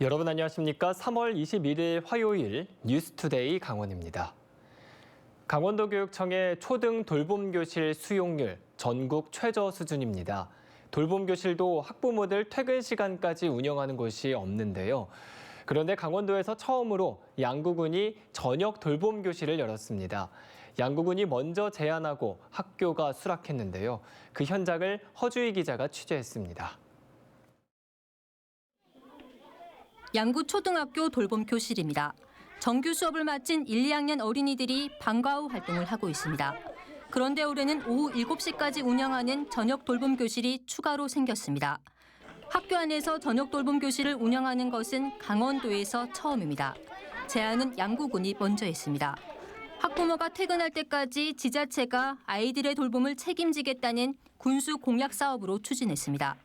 여러분 안녕하십니까? 3월 21일 화요일 뉴스투데이 강원입니다. 강원도 교육청의 초등 돌봄교실 수용률 전국 최저 수준입니다. 돌봄교실도 학부모들 퇴근 시간까지 운영하는 곳이 없는데요. 그런데 강원도에서 처음으로 양구군이 저녁 돌봄교실을 열었습니다. 양구군이 먼저 제안하고 학교가 수락했는데요. 그 현장을 허주희 기자가 취재했습니다. 양구 초등학교 돌봄 교실입니다. 정규 수업을 마친 1, 2학년 어린이들이 방과 후 활동을 하고 있습니다. 그런데 올해는 오후 7시까지 운영하는 저녁 돌봄 교실이 추가로 생겼습니다. 학교 안에서 저녁 돌봄 교실을 운영하는 것은 강원도에서 처음입니다. 제안은 양구군이 먼저 했습니다. 학부모가 퇴근할 때까지 지자체가 아이들의 돌봄을 책임지겠다는 군수 공약 사업으로 추진했습니다.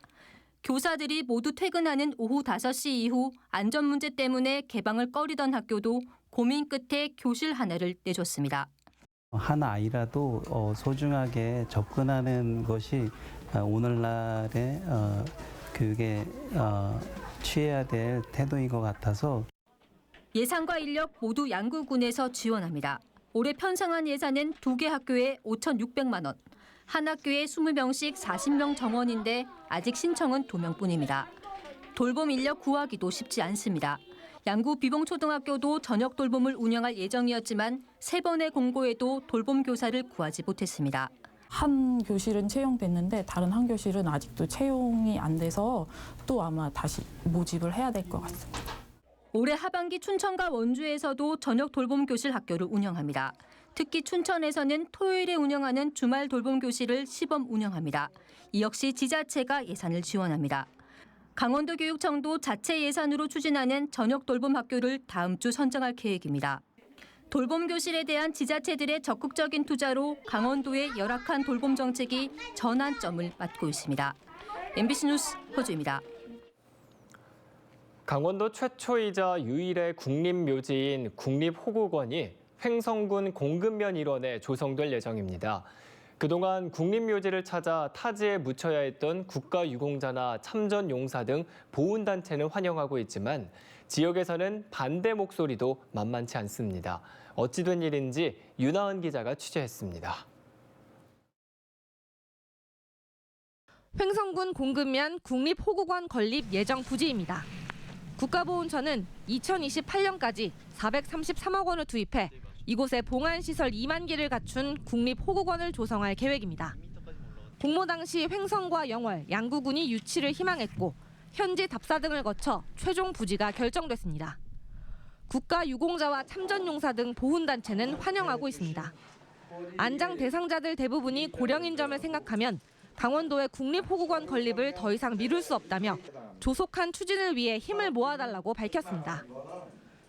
교사들이 모두 퇴근하는 오후 5시 이후 안전 문제 때문에 개방을 꺼리던 학교도 고민 끝에 교실 하나를 내줬습니다. 한 아이라도 소중하게 접근하는 것이 오늘날의 교육에 취해야 될 태도인 것 같아서 예산과 인력 모두 양구군에서 지원합니다. 올해 편성한 예산은 2개 학교에 5,600만 원. 한 학교에 20명씩 40명 정원인데 아직 신청은 2명뿐입니다. 돌봄 인력 구하기도 쉽지 않습니다. 양구 비봉초등학교도 저녁 돌봄을 운영할 예정이었지만 3번의 공고에도 돌봄 교사를 구하지 못했습니다. 한 교실은 채용됐는데 다른 한 교실은 아직도 채용이 안 돼서 또 아마 다시 모집을 해야 될 것 같습니다. 올해 하반기 춘천과 원주에서도 저녁 돌봄 교실 학교를 운영합니다. 특히 춘천에서는 토요일에 운영하는 주말 돌봄 교실을 시범 운영합니다. 이 역시 지자체가 예산을 지원합니다. 강원도 교육청도 자체 예산으로 추진하는 저녁 돌봄 학교를 다음 주 선정할 계획입니다. 돌봄 교실에 대한 지자체들의 적극적인 투자로 강원도의 열악한 돌봄 정책이 전환점을 맞고 있습니다. MBC 뉴스 허주입니다. 강원도 최초이자 유일의 국립묘지인 국립호국원이 횡성군 공급면 일원에 조성될 예정입니다. 그동안 국립묘지를 찾아 타지에 묻혀야 했던 국가유공자나 참전용사 등 보훈단체는 환영하고 있지만 지역에서는 반대 목소리도 만만치 않습니다. 어찌 된 일인지 윤하은 기자가 취재했습니다. 횡성군 공급면 국립호국원 건립 예정 부지입니다. 국가보훈처는 2028년까지 433억 원을 투입해 이곳에 봉안시설 2만 개를 갖춘 국립호국원을 조성할 계획입니다. 공모 당시 횡성과 영월, 양구군이 유치를 희망했고 현지 답사 등을 거쳐 최종 부지가 결정됐습니다. 국가유공자와 참전용사 등 보훈단체는 환영하고 있습니다. 안장 대상자들 대부분이 고령인 점을 생각하면 강원도의 국립호국원 건립을 더 이상 미룰 수 없다며 조속한 추진을 위해 힘을 모아달라고 밝혔습니다.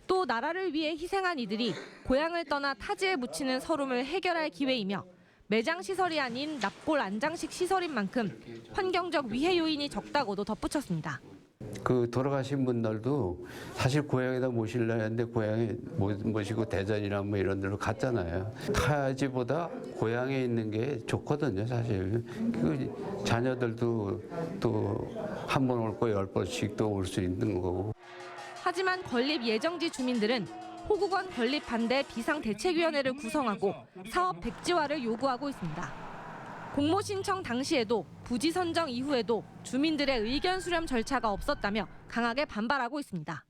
또 나라를 위해 희생한 이들이 고향을 떠나 타지에 묻히는 서름을 해결할 기회이며 매장시설이 아닌 납골 안장식 시설인 만큼 환경적 위해 요인이 적다고도 덧붙였습니다. 그 돌아가신 분들도 사실 고향에다 모시려 했는데 고향에 모시고 대전이나 뭐 이런 데로 갔잖아요. 타지보다 고향에 있는 게 좋거든요, 사실. 그 자녀들도 또 한 번 올 거 10번씩 또 올 수 있는 거고. 하지만 건립 예정지 주민들은 호국원 건립 반대 비상대책위원회를 구성하고 사업 백지화를 요구하고 있습니다. 공모 신청 당시에도 부지 선정 이후에도 주민들의 의견 수렴 절차가 없었다며 강하게 반발하고 있습니다.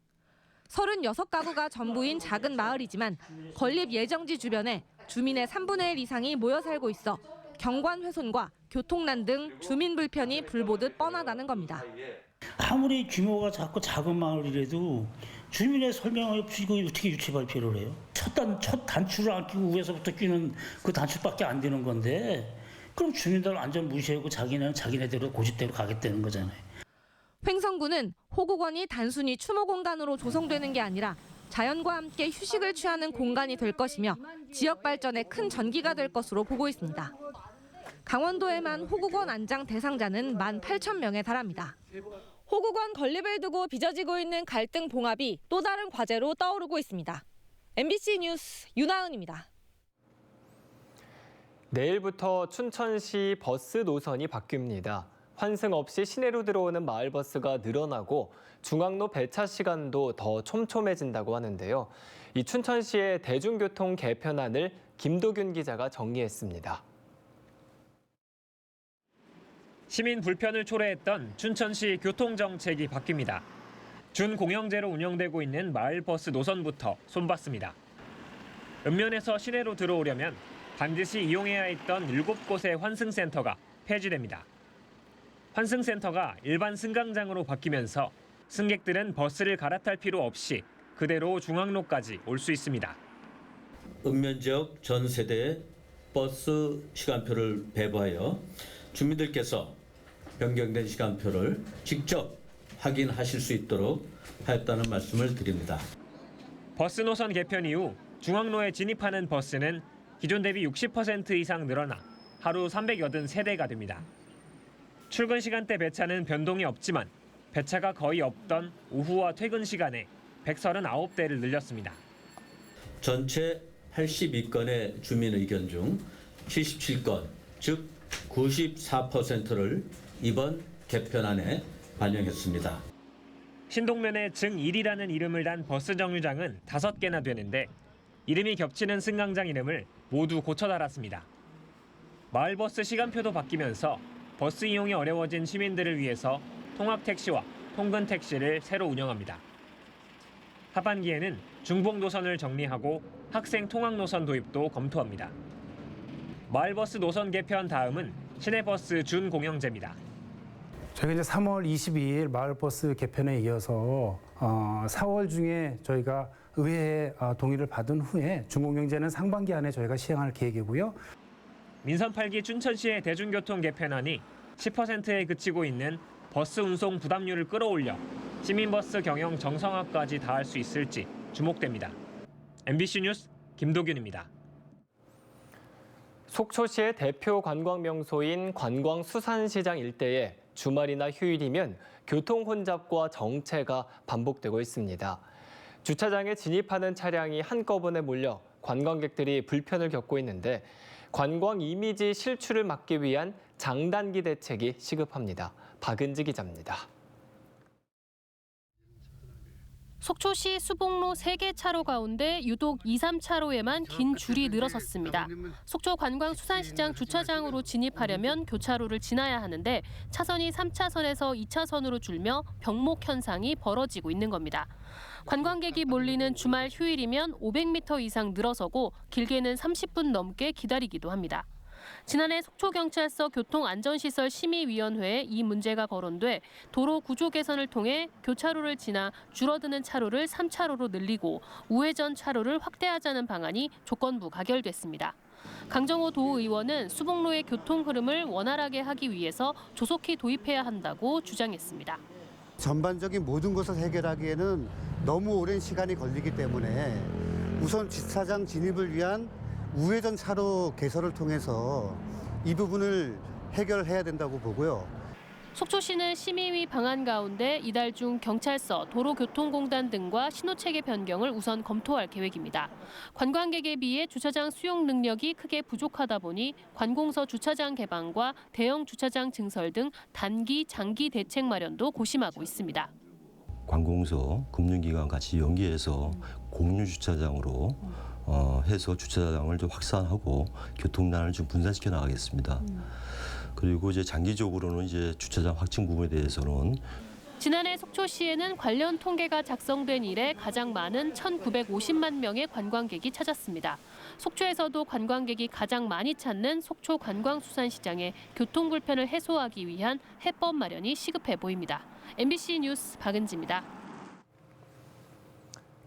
36가구가 전부인 작은 마을이지만 건립 예정지 주변에 주민의 3분의 1 이상이 모여 살고 있어 경관 훼손과 교통난 등 주민 불편이 불보듯 뻔하다는 겁니다. 아무리 규모가 작고 작은 마을이라도 주민의 설명을 없이 어떻게 유치 발표를 해요? 첫 단추를 안 끼고 위에서부터 끼는 그 단추밖에 안 되는 건데 그럼 주민들 완전 무시하고 자기네는 자기네대로 고집대로 가겠다는 거잖아요. 횡성군은 호국원이 단순히 추모 공간으로 조성되는 게 아니라 자연과 함께 휴식을 취하는 공간이 될 것이며 지역 발전에 큰 전기가 될 것으로 보고 있습니다. 강원도에만 호국원 안장 대상자는 18,000명에 달합니다. 호국원 건립을 두고 빚어지고 있는 갈등 봉합이 또 다른 과제로 떠오르고 있습니다. MBC 뉴스 윤하은입니다. 내일부터 춘천시 버스 노선이 바뀝니다. 환승 없이 시내로 들어오는 마을버스가 늘어나고 중앙로 배차 시간도 더 촘촘해진다고 하는데요. 이 춘천시의 대중교통 개편안을 김도균 기자가 정리했습니다. 시민 불편을 초래했던 춘천시 교통정책이 바뀝니다. 준공영제로 운영되고 있는 마을버스 노선부터 손봤습니다. 읍면에서 시내로 들어오려면 반드시 이용해야 했던 7곳의 환승센터가 폐지됩니다. 환승센터가 일반 승강장으로 바뀌면서 승객들은 버스를 갈아탈 필요 없이 그대로 중앙로까지 올 수 있습니다. 읍면 지역 전 세대의 버스 시간표를 배부하여 주민들께서 변경된 시간표를 직접 확인하실 수 있도록 하였다는 말씀을 드립니다. 버스 노선 개편 이후 중앙로에 진입하는 버스는 기존 대비 60% 이상 늘어나 하루 383대가 됩니다. 출근 시간대 배차는 변동이 없지만 배차가 거의 없던 오후와 퇴근 시간에 139대를 늘렸습니다. 전체 82건의 주민 의견 중 77건, 즉 94%를 이번 개편안에 반영했습니다. 신동면에 증1이라는 이름을 단 버스 정류장은 5개나 되는데 이름이 겹치는 승강장 이름을 모두 고쳐 달았습니다. 마을버스 시간표도 바뀌면서 버스 이용이 어려워진 시민들을 위해서 통학택시와 통근택시를 새로 운영합니다. 하반기에는 중복 노선을 정리하고 학생 통학 노선 도입도 검토합니다. 마을버스 노선 개편 다음은 시내버스 준공영제입니다. 저희가 이제 3월 22일 마을버스 개편에 이어서 4월 중에 저희가 의회 동의를 받은 후에 준공영제는 상반기 안에 저희가 시행할 계획이고요. 민선 8기 춘천시의 대중교통 개편안이 10%에 그치고 있는 버스 운송 부담률을 끌어올려 시민버스 경영 정상화까지 닿을 수 있을지 주목됩니다. MBC 뉴스 김도균입니다. 속초시의 대표 관광 명소인 관광수산시장 일대에 주말이나 휴일이면 교통 혼잡과 정체가 반복되고 있습니다. 주차장에 진입하는 차량이 한꺼번에 몰려 관광객들이 불편을 겪고 있는데 관광 이미지 실추를 막기 위한 장단기 대책이 시급합니다. 박은지 기자입니다. 속초시 수복로 3개 차로 가운데 유독 2, 3차로에만 긴 줄이 늘어섰습니다. 속초 관광수산시장 주차장으로 진입하려면 교차로를 지나야 하는데 차선이 3차선에서 2차선으로 줄며 병목 현상이 벌어지고 있는 겁니다. 관광객이 몰리는 주말 휴일이면 500m 이상 늘어서고 길게는 30분 넘게 기다리기도 합니다. 지난해 속초경찰서 교통안전시설심의위원회에 이 문제가 거론돼 도로 구조 개선을 통해 교차로를 지나 줄어드는 차로를 3차로로 늘리고 우회전 차로를 확대하자는 방안이 조건부 가결됐습니다. 강정호 도의원은 수복로의 교통 흐름을 원활하게 하기 위해서 조속히 도입해야 한다고 주장했습니다. 전반적인 모든 것을 해결하기에는 너무 오랜 시간이 걸리기 때문에 우선 주차장 진입을 위한 우회전 차로 개설을 통해서 이 부분을 해결해야 된다고 보고요. 속초시는 심의위 방안 가운데 이달 중 경찰서, 도로교통공단 등과 신호체계 변경을 우선 검토할 계획입니다. 관광객에 비해 주차장 수용 능력이 크게 부족하다 보니 관공서 주차장 개방과 대형 주차장 증설 등 단기, 장기 대책 마련도 고심하고 있습니다. 관공서, 금융기관 같이 연계해서 공유 주차장으로 해서 주차장을 좀 확산하고 교통난을 좀 분산시켜 나가겠습니다. 그리고 이제 장기적으로는 이제 주차장 확충 부분에 대해서는 지난해 속초시에는 관련 통계가 작성된 이래 가장 많은 1,950만 명의 관광객이 찾았습니다. 속초에서도 관광객이 가장 많이 찾는 속초 관광수산시장의 교통 불편을 해소하기 위한 해법 마련이 시급해 보입니다. MBC 뉴스 박은지입니다.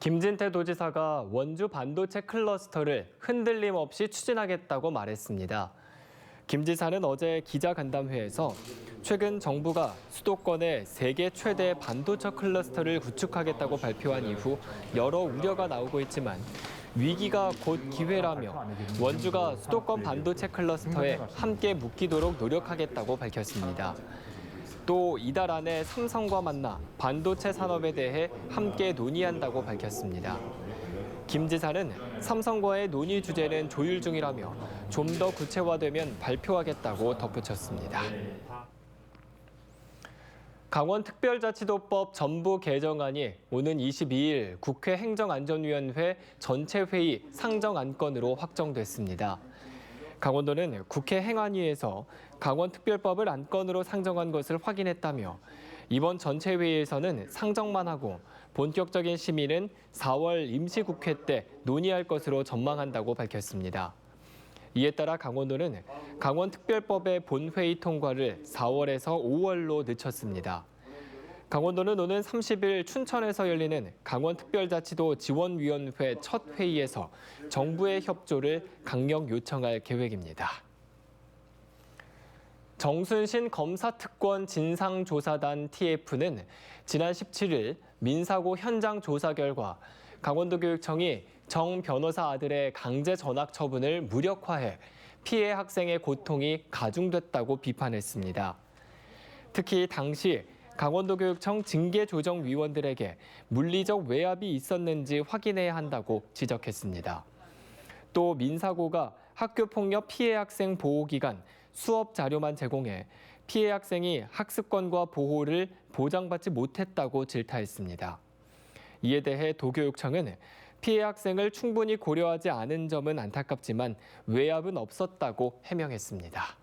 김진태 도지사가 원주 반도체 클러스터를 흔들림 없이 추진하겠다고 말했습니다. 김 지사는 어제 기자간담회에서 최근 정부가 수도권에 세계 최대 반도체 클러스터를 구축하겠다고 발표한 이후 여러 우려가 나오고 있지만 위기가 곧 기회라며 원주가 수도권 반도체 클러스터에 함께 묶이도록 노력하겠다고 밝혔습니다. 또 이달 안에 삼성과 만나 반도체 산업에 대해 함께 논의한다고 밝혔습니다. 김 지사는 삼성과의 논의 주제는 조율 중이라며 좀 더 구체화되면 발표하겠다고 덧붙였습니다. 강원특별자치도법 전부 개정안이 오는 22일 국회 행정안전위원회 전체 회의 상정 안건으로 확정됐습니다. 강원도는 국회 행안위에서 강원특별법을 안건으로 상정한 것을 확인했다며 이번 전체 회의에서는 상정만 하고 본격적인 심의는 4월 임시국회 때 논의할 것으로 전망한다고 밝혔습니다. 이에 따라 강원도는 강원특별법의 본회의 통과를 4월에서 5월로 늦췄습니다. 강원도는 오는 30일 춘천에서 열리는 강원특별자치도 지원위원회 첫 회의에서 정부의 협조를 강력 요청할 계획입니다. 정순신 검사특권 진상조사단 TF는 지난 17일 민사고 현장 조사 결과 강원도교육청이 정 변호사 아들의 강제 전학 처분을 무력화해 피해 학생의 고통이 가중됐다고 비판했습니다. 특히 당시 강원도교육청 징계조정위원들에게 물리적 외압이 있었는지 확인해야 한다고 지적했습니다. 또 민사고가 학교폭력 피해 학생 보호 기간 수업 자료만 제공해 피해 학생이 학습권과 보호를 보장받지 못했다고 질타했습니다. 이에 대해 도교육청은 피해 학생을 충분히 고려하지 않은 점은 안타깝지만 외압은 없었다고 해명했습니다.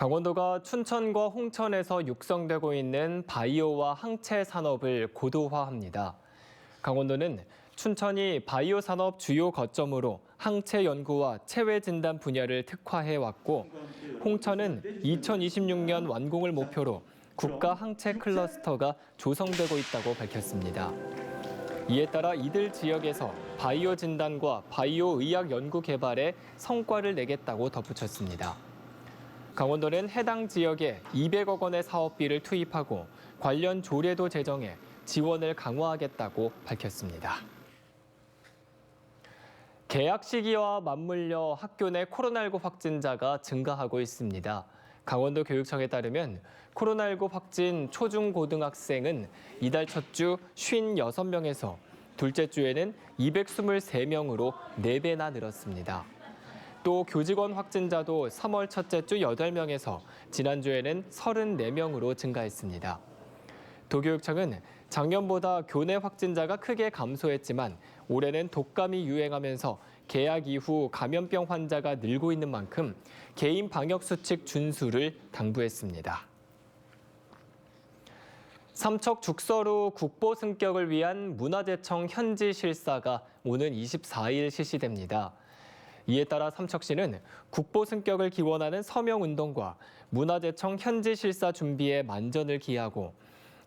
강원도가 춘천과 홍천에서 육성되고 있는 바이오와 항체 산업을 고도화합니다. 강원도는 춘천이 바이오 산업 주요 거점으로 항체 연구와 체외 진단 분야를 특화해왔고 홍천은 2026년 완공을 목표로 국가 항체 클러스터가 조성되고 있다고 밝혔습니다. 이에 따라 이들 지역에서 바이오 진단과 바이오 의학 연구 개발에 성과를 내겠다고 덧붙였습니다. 강원도는 해당 지역에 200억 원의 사업비를 투입하고 관련 조례도 제정해 지원을 강화하겠다고 밝혔습니다. 개학 시기와 맞물려 학교 내 코로나19 확진자가 증가하고 있습니다. 강원도 교육청에 따르면 코로나19 확진 초중고등학생은 이달 첫 주 56명에서 둘째 주에는 223명으로 4배나 늘었습니다. 또 교직원 확진자도 3월 첫째 주 8명에서 지난주에는 34명으로 증가했습니다. 도교육청은 작년보다 교내 확진자가 크게 감소했지만 올해는 독감이 유행하면서 개학 이후 감염병 환자가 늘고 있는 만큼 개인 방역 수칙 준수를 당부했습니다. 삼척 죽서루 국보 승격을 위한 문화재청 현지 실사가 오는 24일 실시됩니다. 이에 따라 삼척시는 국보 승격을 기원하는 서명운동과 문화재청 현지 실사 준비에 만전을 기하고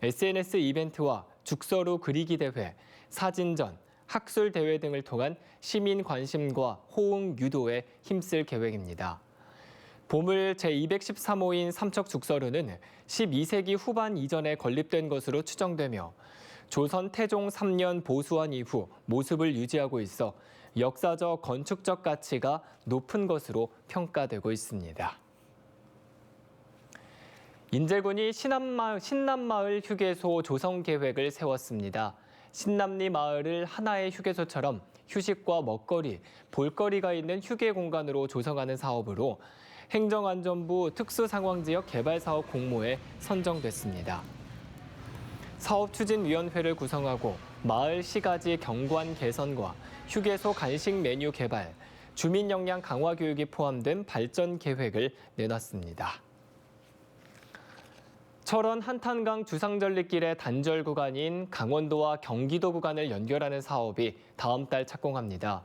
SNS 이벤트와 죽서루 그리기 대회, 사진전, 학술 대회 등을 통한 시민 관심과 호응 유도에 힘쓸 계획입니다. 보물 제213호인 삼척 죽서루는 12세기 후반 이전에 건립된 것으로 추정되며 조선 태종 3년 보수한 이후 모습을 유지하고 있어 역사적, 건축적 가치가 높은 것으로 평가되고 있습니다. 인제군이 신남마을 휴게소 조성 계획을 세웠습니다. 신남리 마을을 하나의 휴게소처럼 휴식과 먹거리, 볼거리가 있는 휴게 공간으로 조성하는 사업으로 행정안전부 특수상황지역 개발사업 공모에 선정됐습니다. 사업추진위원회를 구성하고 마을 시가지 경관 개선과 휴게소 간식 메뉴 개발, 주민 역량 강화 교육이 포함된 발전 계획을 내놨습니다. 철원 한탄강 주상절리길의 단절 구간인 강원도와 경기도 구간을 연결하는 사업이 다음 달 착공합니다.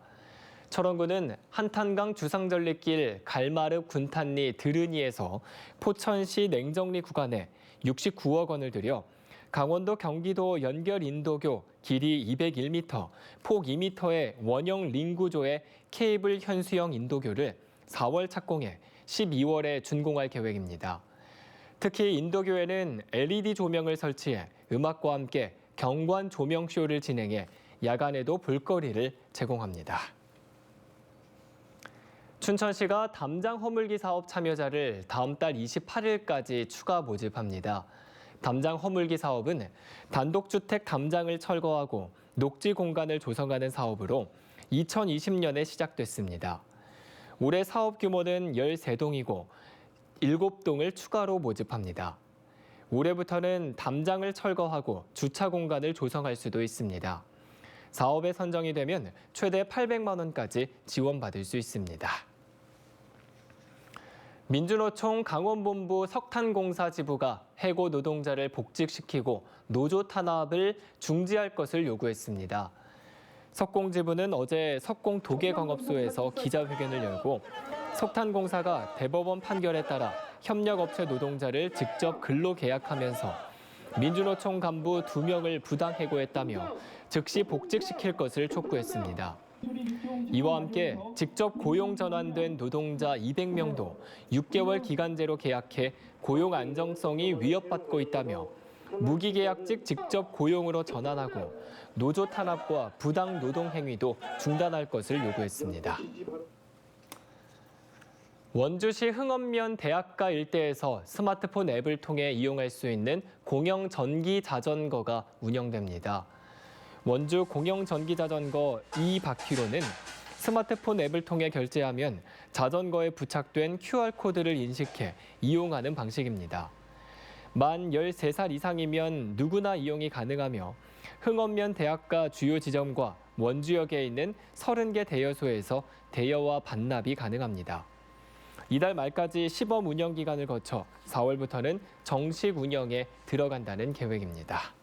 철원구는 한탄강 주상절리길 갈마릅 군탄리 드르니에서 포천시 냉정리 구간에 69억 원을 들여 강원도 경기도 연결 인도교 길이 201m, 폭 2m의 원형 링 구조의 케이블 현수형 인도교를 4월 착공해 12월에 준공할 계획입니다. 특히 인도교에는 LED 조명을 설치해 음악과 함께 경관 조명 쇼를 진행해 야간에도 볼거리를 제공합니다. 춘천시가 담장 허물기 사업 참여자를 다음 달 28일까지 추가 모집합니다. 담장 허물기 사업은 단독주택 담장을 철거하고 녹지 공간을 조성하는 사업으로 2020년에 시작됐습니다. 올해 사업 규모는 13동이고 7동을 추가로 모집합니다. 올해부터는 담장을 철거하고 주차 공간을 조성할 수도 있습니다. 사업에 선정이 되면 최대 800만 원까지 지원받을 수 있습니다. 민주노총 강원본부 석탄공사 지부가 해고 노동자를 복직시키고 노조 탄압을 중지할 것을 요구했습니다. 석공지부는 어제 석공 도계광업소에서 기자회견을 열고 석탄공사가 대법원 판결에 따라 협력업체 노동자를 직접 근로계약하면서 민주노총 간부 2명을 부당 해고했다며 즉시 복직시킬 것을 촉구했습니다. 이와 함께 직접 고용 전환된 노동자 200명도 6개월 기간제로 계약해 고용 안정성이 위협받고 있다며 무기계약직 직접 고용으로 전환하고 노조 탄압과 부당 노동 행위도 중단할 것을 요구했습니다. 원주시 흥엄면 대학가 일대에서 스마트폰 앱을 통해 이용할 수 있는 공영 전기 자전거가 운영됩니다. 원주 공영 전기 자전거 2바퀴로는 스마트폰 앱을 통해 결제하면 자전거에 부착된 QR코드를 인식해 이용하는 방식입니다. 만 13살 이상이면 누구나 이용이 가능하며 흥엄면 대학가 주요 지점과 원주역에 있는 30개 대여소에서 대여와 반납이 가능합니다. 이달 말까지 시범 운영 기간을 거쳐 4월부터는 정식 운영에 들어간다는 계획입니다.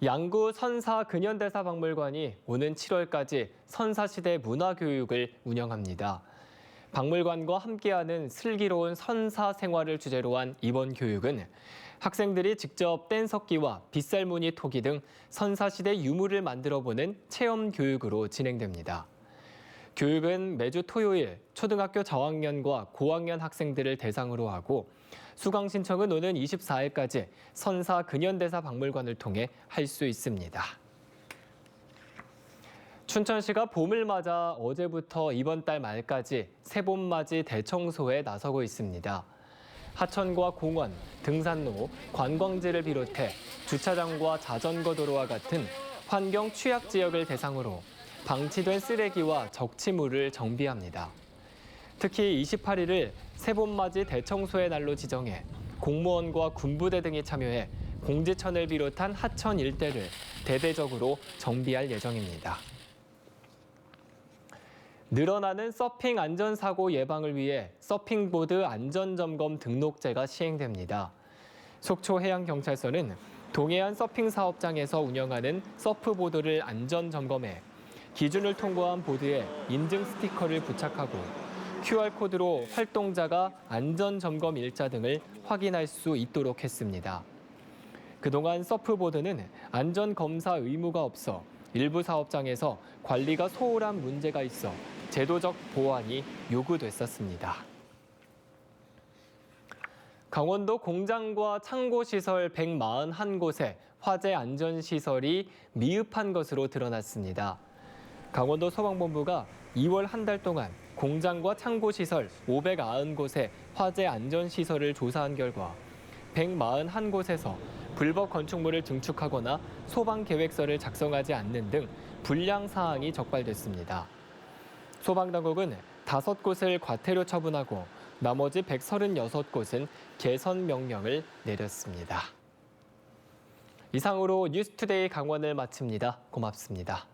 양구 선사 근현대사 박물관이 오는 7월까지 선사시대 문화교육을 운영합니다. 박물관과 함께하는 슬기로운 선사 생활을 주제로 한 이번 교육은 학생들이 직접 뗀석기와 빗살무늬 토기 등 선사시대 유물을 만들어보는 체험 교육으로 진행됩니다. 교육은 매주 토요일 초등학교 저학년과 고학년 학생들을 대상으로 하고 수강 신청은 오는 24일까지 선사 근현대사 박물관을 통해 할 수 있습니다. 춘천시가 봄을 맞아 어제부터 이번 달 말까지 새봄맞이 대청소에 나서고 있습니다. 하천과 공원, 등산로, 관광지를 비롯해 주차장과 자전거 도로와 같은 환경 취약 지역을 대상으로 방치된 쓰레기와 적치물을 정비합니다. 특히 28일을 새봄맞이 대청소의 날로 지정해 공무원과 군부대 등이 참여해 공지천을 비롯한 하천 일대를 대대적으로 정비할 예정입니다. 늘어나는 서핑 안전사고 예방을 위해 서핑보드 안전점검 등록제가 시행됩니다. 속초해양경찰서는 동해안 서핑 사업장에서 운영하는 서프보드를 안전점검해 기준을 통과한 보드에 인증 스티커를 부착하고 QR코드로 활동자가 안전점검 일자 등을 확인할 수 있도록 했습니다. 그동안 서프보드는 안전검사 의무가 없어 일부 사업장에서 관리가 소홀한 문제가 있어 제도적 보완이 요구됐었습니다. 강원도 공장과 창고시설 141곳에 화재 안전시설이 미흡한 것으로 드러났습니다. 강원도 소방본부가 2월 한 달 동안 공장과 창고시설 590곳의 화재 안전시설을 조사한 결과 141곳에서 불법 건축물을 증축하거나 소방계획서를 작성하지 않는 등 불량 사항이 적발됐습니다. 소방당국은 5곳을 과태료 처분하고 나머지 136곳은 개선 명령을 내렸습니다. 이상으로 뉴스투데이 강원을 마칩니다. 고맙습니다.